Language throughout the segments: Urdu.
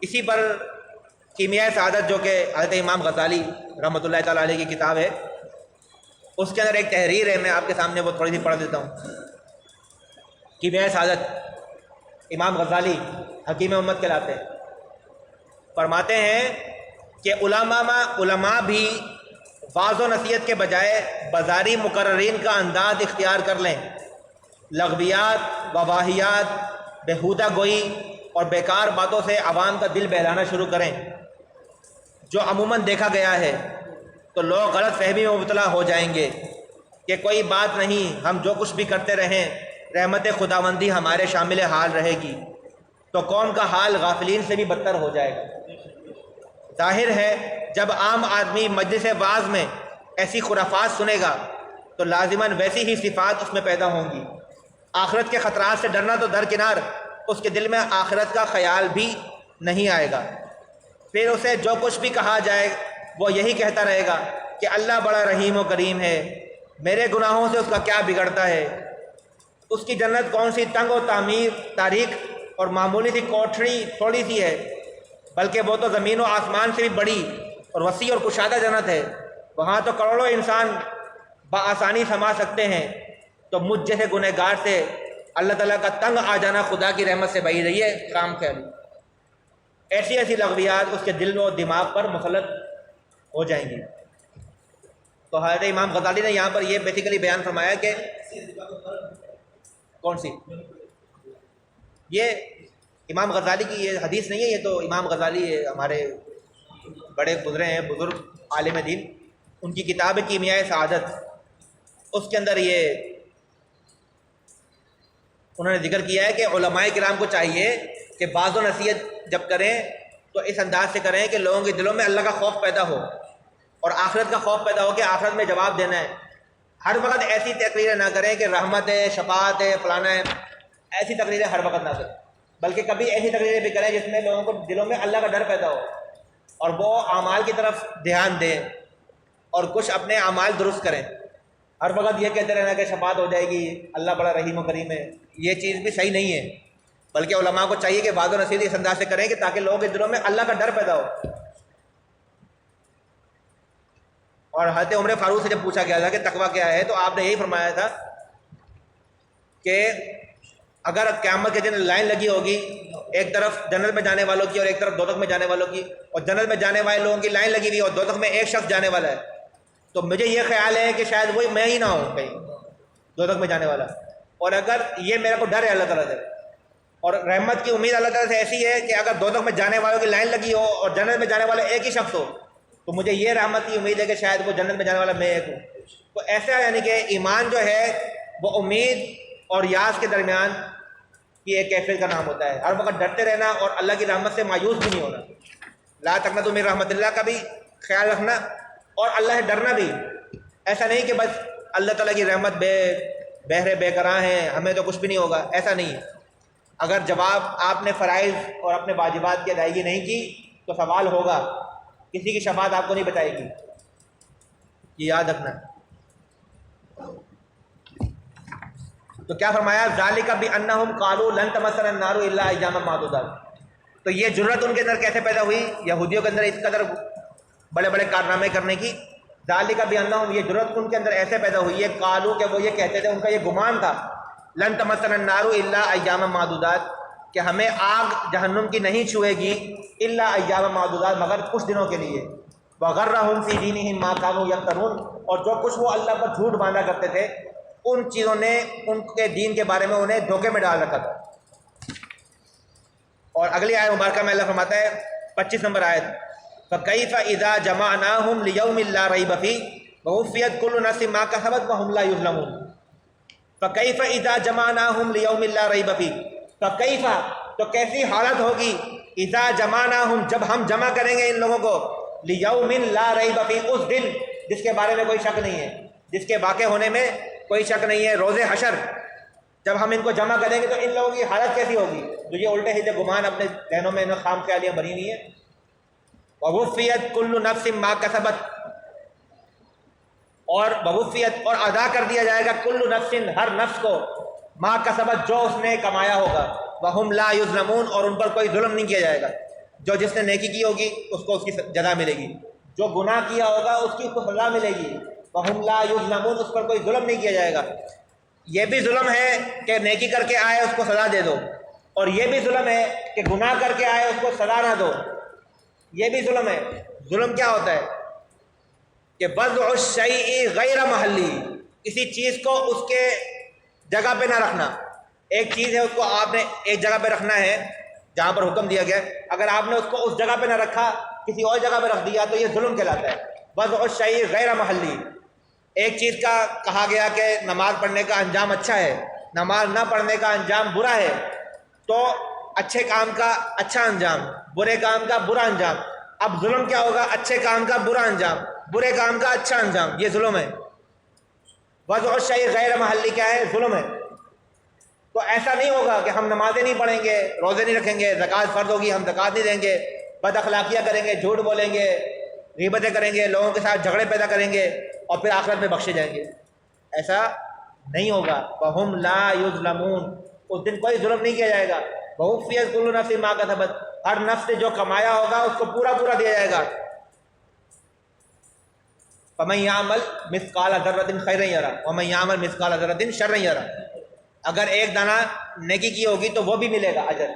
اسی پر کیمیائے سعادت جو کہ حضرت امام غزالی رحمۃ اللہ تعالیٰ علیہ کی کتاب ہے، اس کے اندر ایک تحریر ہے، میں آپ کے سامنے وہ تھوڑی سی پڑھ دیتا ہوں۔ کیمیائے سعادت امام غزالی حکیم امت کہلاتے ہیں، فرماتے ہیں کہ علماء بھی واعظ و نصیحت کے بجائے بازاری مقررین کا انداز اختیار کر لیں، لغویات، وباہیات، بیہودہ گوئی اور بیکار باتوں سے عوام کا دل بہلانا شروع کریں، جو عموماً دیکھا گیا ہے، تو لوگ غلط فہمی میں مبتلا ہو جائیں گے کہ کوئی بات نہیں، ہم جو کچھ بھی کرتے رہیں رحمت خداوندی ہمارے شامل حال رہے گی، تو قوم کا حال غافلین سے بھی بدتر ہو جائے گا۔ ظاہر ہے جب عام آدمی مجلس وعظ میں ایسی خرافات سنے گا تو لازماً ویسی ہی صفات اس میں پیدا ہوں گی۔ آخرت کے خطرات سے ڈرنا تو درکنار، اس کے دل میں آخرت کا خیال بھی نہیں آئے گا۔ پھر اسے جو کچھ بھی کہا جائے وہ یہی کہتا رہے گا کہ اللہ بڑا رحیم و کریم ہے، میرے گناہوں سے اس کا کیا بگڑتا ہے، اس کی جنت کون سی تنگ و تاریک اور معمولی سی کوٹھڑی تھوڑی سی ہے، بلکہ وہ تو زمین و آسمان سے بھی بڑی اور وسیع اور کشادہ جنت ہے، وہاں تو کروڑوں انسان بآسانی سما سکتے ہیں، تو مجھ جیسے گنہگار سے اللہ تعالیٰ کا تنگ آ جانا خدا کی رحمت سے بعید رہی ہے، کام خیالی۔ ایسی ایسی لغویات اس کے دل و دماغ پر مسلط ہو جائیں گی۔ تو حضرت امام غزالی نے یہاں پر یہ بیسیکلی بیان فرمایا کہ کون سی، یہ امام غزالی کی یہ حدیث نہیں ہے، یہ تو امام غزالی ہمارے بڑے گزرے ہیں، بزرگ عالم دین، ان کی کتاب کیمیائے سعادت، اس کے اندر یہ انہوں نے ذکر کیا ہے کہ علماء کرام کو چاہیے کہ بعض و نصیحت جب کریں تو اس انداز سے کریں کہ لوگوں کے دلوں میں اللہ کا خوف پیدا ہو اور آخرت کا خوف پیدا ہو کہ آخرت میں جواب دینا ہے۔ ہر وقت ایسی تقریریں نہ کریں کہ رحمت ہے، شفاعت ہے، فلانا ہے، ایسی تقریریں ہر وقت نہ کریں، بلکہ کبھی ایسی تقریریں بھی کریں جس میں لوگوں کو دلوں میں اللہ کا ڈر پیدا ہو اور وہ اعمال کی طرف دھیان دیں اور کچھ اپنے اعمال درست کریں۔ ہر وقت یہ کہتے رہنا کہ شفاعت ہو جائے گی، اللہ بڑا رحیم و کریم ہے، یہ چیز بھی صحیح نہیں ہے، بلکہ علماء کو چاہیے کہ بعض و نصیحت اس انداز سے کریں کہ تاکہ لوگوں کے دلوں میں اللہ کا ڈر پیدا ہو۔ اور حضرت عمر فاروق سے جب پوچھا گیا تھا کہ تقویٰ کیا ہے تو آپ نے یہی فرمایا تھا کہ اگر قیامت کے دن لائن لگی ہوگی ایک طرف جنت میں جانے والوں کی اور ایک طرف دوزخ میں جانے والوں کی، اور جنت میں جانے والے لوگوں کی لائن لگی ہوئی اور دوزخ میں ایک شخص جانے والا ہے، تو مجھے یہ خیال ہے کہ شاید وہی میں ہی نہ ہوں کہیں دوزخ میں جانے والا، اور اگر یہ میرے کو ڈر ہے اللہ تعالیٰ سے اور رحمت کی امید اللہ تعالیٰ سے ایسی ہے کہ اگر دوزخ میں جانے والوں کی لائن لگی ہو اور جنت میں جانے والا ایک ہی شخص ہو تو مجھے یہ رحمت کی امید ہے کہ شاید وہ جنت میں جانے والا میں ایک ہوں۔ تو ایسا یعنی کہ ایمان جو ہے وہ امید اور یاس کے درمیان کی ایک کیفیت کا نام ہوتا ہے، ہر وقت ڈرتے رہنا اور اللہ کی رحمت سے مایوس بھی نہیں ہونا، لا تقنطوا من رحمت اللہ کا بھی خیال رکھنا اور اللہ سے ڈرنا بھی۔ ایسا نہیں کہ بس اللہ تعالیٰ کی رحمت بہرے بے قراں ہیں، ہمیں تو کچھ بھی نہیں ہوگا، ایسا نہیں۔ اگر جواب آپ نے فرائض اور اپنے واجبات کی ادائیگی نہیں کی تو سوال ہوگا، کسی کی شفاعت آپ کو نہیں بچائے گی، یہ یاد رکھنا۔ تو کیا فرمایا، ذالک بانہم قالوا لن تمسنا النار الا ایاما معدودات۔ تو یہ جرأت ان کے اندر کیسے پیدا ہوئی یہودیوں کے اندر اس قدر بڑے بڑے کارنامے کرنے کی؟ ذالک بانہم، یہ جرأت ان کے اندر ایسے پیدا ہوئی ہے، قالوا کہ وہ یہ کہتے تھے، ان کا یہ گمان تھا، لن تمسنا النار الا ایاما معدودات، کہ ہمیں آگ جہنم کی نہیں چھوئے گی الا ایاما معدودات، مگر کچھ دنوں کے لیے۔ وغرہم فی دینہم ما کانوا یفترون، اور جو کچھ وہ اللہ پر جھوٹ باندھا کرتے تھے ان چیزوں نے ان کے دین کے بارے میں انہیں دھوکے میں ڈال رکھا تھا۔ اور اگلی آیت مبارکہ میں اللہ فرماتا ہے 25 نمبر آیت، فَكَيْفَ إِذَا جَمَعْنَاهُمْ لِيَوْمٍ لَا رَيْبَ فِيهِ وَوُفِّيَتْ كُلُّ نَفْسٍ مَا كَسَبَتْ وَهُمْ لَا يُظْلَمُونَ۔ فَكَيْفَ إِذَا جَمَعْنَاهُمْ لِيَوْمٍ لَا رَيْبَ فِيهِ، فَكَيْفَ تو کیسی حالت ہوگی، اذا جمعناہم جب ہم جمع کریں گے ان لوگوں کو، لیوم لا ریب فیہ اس دن جس کے بارے میں کوئی شک نہیں ہے، جس کے واقع ہونے میں کوئی شک نہیں ہے، روز حشر جب ہم ان کو جمع کریں گے تو ان لوگوں کی حالت کیسی ہوگی جو یہ الٹے سیدھے گمان اپنے ذہنوں میں خام خیالیاں بنی ہوئی ہیں۔ ووفیت کل نفس ما کسبت، اور ووفیت اور ادا کر دیا جائے گا کل نفس ہر نفس کو ما کسبت جو اس نے کمایا ہوگا، وہم لا یظلمون اور ان پر کوئی ظلم نہیں کیا جائے گا۔ جو جس نے نیکی کی ہوگی اس کو اس کی جزا ملے گی، جو گناہ کیا ہوگا اس کی اس کو سزا ملے گی۔ وَهُمْ لَا يُظْلَمُونَ، اس پر کوئی ظلم نہیں کیا جائے گا۔ یہ بھی ظلم ہے کہ نیکی کر کے آئے اس کو سزا دے دو، اور یہ بھی ظلم ہے کہ گناہ کر کے آئے اس کو سزا نہ دو، یہ بھی ظلم ہے۔ ظلم کیا ہوتا ہے کہ وضع الشیء غیر محلی، کسی چیز کو اس کے جگہ پہ نہ رکھنا۔ ایک چیز ہے اس کو آپ نے ایک جگہ پہ رکھنا ہے جہاں پر حکم دیا گیا، اگر آپ نے اس کو اس جگہ پہ نہ رکھا کسی اور جگہ پہ رکھ دیا تو یہ ظلم کہلاتا ہے۔ وضع الشیء غیر محلی، ایک چیز کا کہا گیا کہ نماز پڑھنے کا انجام اچھا ہے، نماز نہ پڑھنے کا انجام برا ہے، تو اچھے کام کا اچھا انجام، برے کام کا برا انجام۔ اب ظلم کیا ہوگا؟ اچھے کام کا برا انجام، برے کام کا اچھا انجام، یہ ظلم ہے۔ وضع الشیء غیر محلی کیا ہے؟ ظلم ہے۔ تو ایسا نہیں ہوگا کہ ہم نمازیں نہیں پڑھیں گے، روزے نہیں رکھیں گے، زکوٰۃ فرض ہوگی ہم زکوٰۃ نہیں دیں گے، بد اخلاقیاں کریں گے، جھوٹ بولیں گے، غیبتیں کریں گے، لوگوں کے ساتھ جھگڑے پیدا کریں گے اور پھر آخرت میں بخشے جائیں گے۔ ایسا نہیں ہوگا۔ وَهُمْ لَا يُظْلَمُونَ، اس دن کوئی ظلم نہیں کیا جائے گا۔ وَوُفِّيَتْ كُلُّ نَفْسٍ مَا كَسَبَتْ، ہر نفس نے جو کمایا ہوگا اس کو پورا پورا دیا جائے گا۔ فَمَن يَعْمَلْ مِثْقَالَ ذَرَّةٍ خَيْرًا يَرَهُ وَمَن يَعْمَلْ مِثْقَالَ ذَرَّةٍ شَرًّا يَرَهُ، اگر ایک دانہ نیکی کی ہوگی تو وہ بھی ملے گا اجر،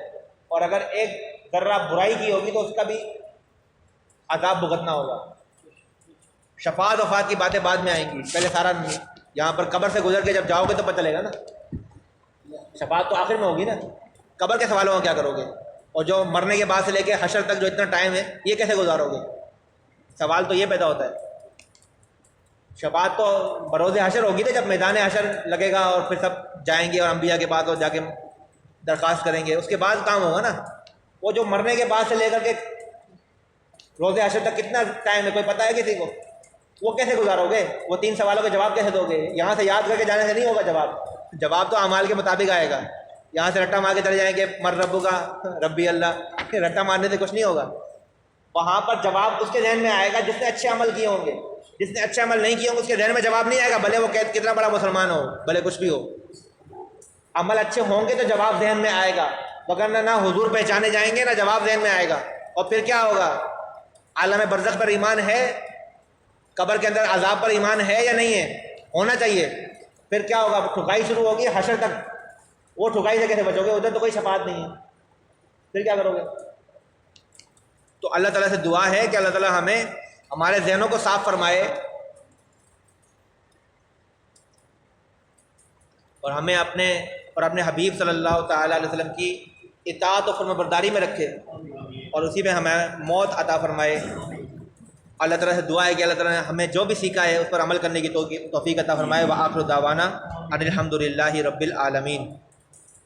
اور اگر ایک ذرہ برائی کی ہوگی تو اس کا بھی عذاب بھگتنا ہوگا۔ شفاعت وفات کی باتیں بعد میں آئیں گی، پہلے سارا یہاں پر قبر سے گزر کے جب جاؤ گے تو پتہ چلے گا نا، شفاعت تو آخر میں ہوگی نا۔ قبر کے سوالوں کا کیا کرو گے؟ اور جو مرنے کے بعد سے لے کے حشر تک جو اتنا ٹائم ہے یہ کیسے گزارو گے؟ سوال تو یہ پیدا ہوتا ہے۔ شفاعت تو بروز حشر ہوگی نا، جب میدان حشر لگے گا اور پھر سب جائیں گے اور انبیاء کے بعد اور جا کے درخواست کریں گے، اس کے بعد کام ہوگا نا۔ وہ جو مرنے کے بعد سے لے کر کے روز حشر تک کتنا ٹائم ہے کوئی پتہ ہے کسی کو؟ وہ کیسے گزارو گے؟ وہ 3 سوالوں کے جواب کیسے دو گے؟ یہاں سے یاد کر کے جانے سے نہیں ہوگا جواب تو اعمال کے مطابق آئے گا۔ یہاں سے رٹا مار کے چلے جائیں گے مر ربو کا ربی اللہ، رٹا مارنے سے کچھ نہیں ہوگا۔ وہاں پر جواب اس کے ذہن میں آئے گا جس نے اچھے عمل کیے ہوں گے، جس نے اچھے عمل نہیں کیے ہوں گے اس کے ذہن میں جواب نہیں آئے گا، بھلے وہ کتنا بڑا مسلمان ہو، بھلے کچھ بھی ہو۔ عمل اچھے ہوں گے تو جواب ذہن میں آئے گا، وگرنہ نہ حضور پہچانے جائیں گے نہ جواب ذہن میں آئے گا۔ اور پھر کیا ہوگا؟ عالم برزخ پر ایمان ہے، قبر کے اندر عذاب پر ایمان ہے یا نہیں ہے؟ ہونا چاہیے۔ پھر کیا ہوگا؟ ٹھکائی شروع ہوگی حشر تک، وہ ٹھکائی سے کیسے بچو گے؟ ادھر تو کوئی شفاعت نہیں ہے، پھر کیا کرو گے؟ تو اللہ تعالیٰ سے دعا ہے کہ اللہ تعالیٰ ہمیں ہمارے ذہنوں کو صاف فرمائے اور ہمیں اپنے حبیب صلی اللہ تعالیٰ علیہ وسلم کی اطاعت و فرمانبرداری میں رکھے اور اسی میں ہمیں موت عطا فرمائے۔ اللہ تعالیٰ سے دعا ہے کہ اللہ تعالیٰ نے ہمیں جو بھی سیکھا ہے اس پر عمل کرنے کی توفیق عطا فرمائے۔ وآخر دعوانا ان الحمد للہ رب العالمین۔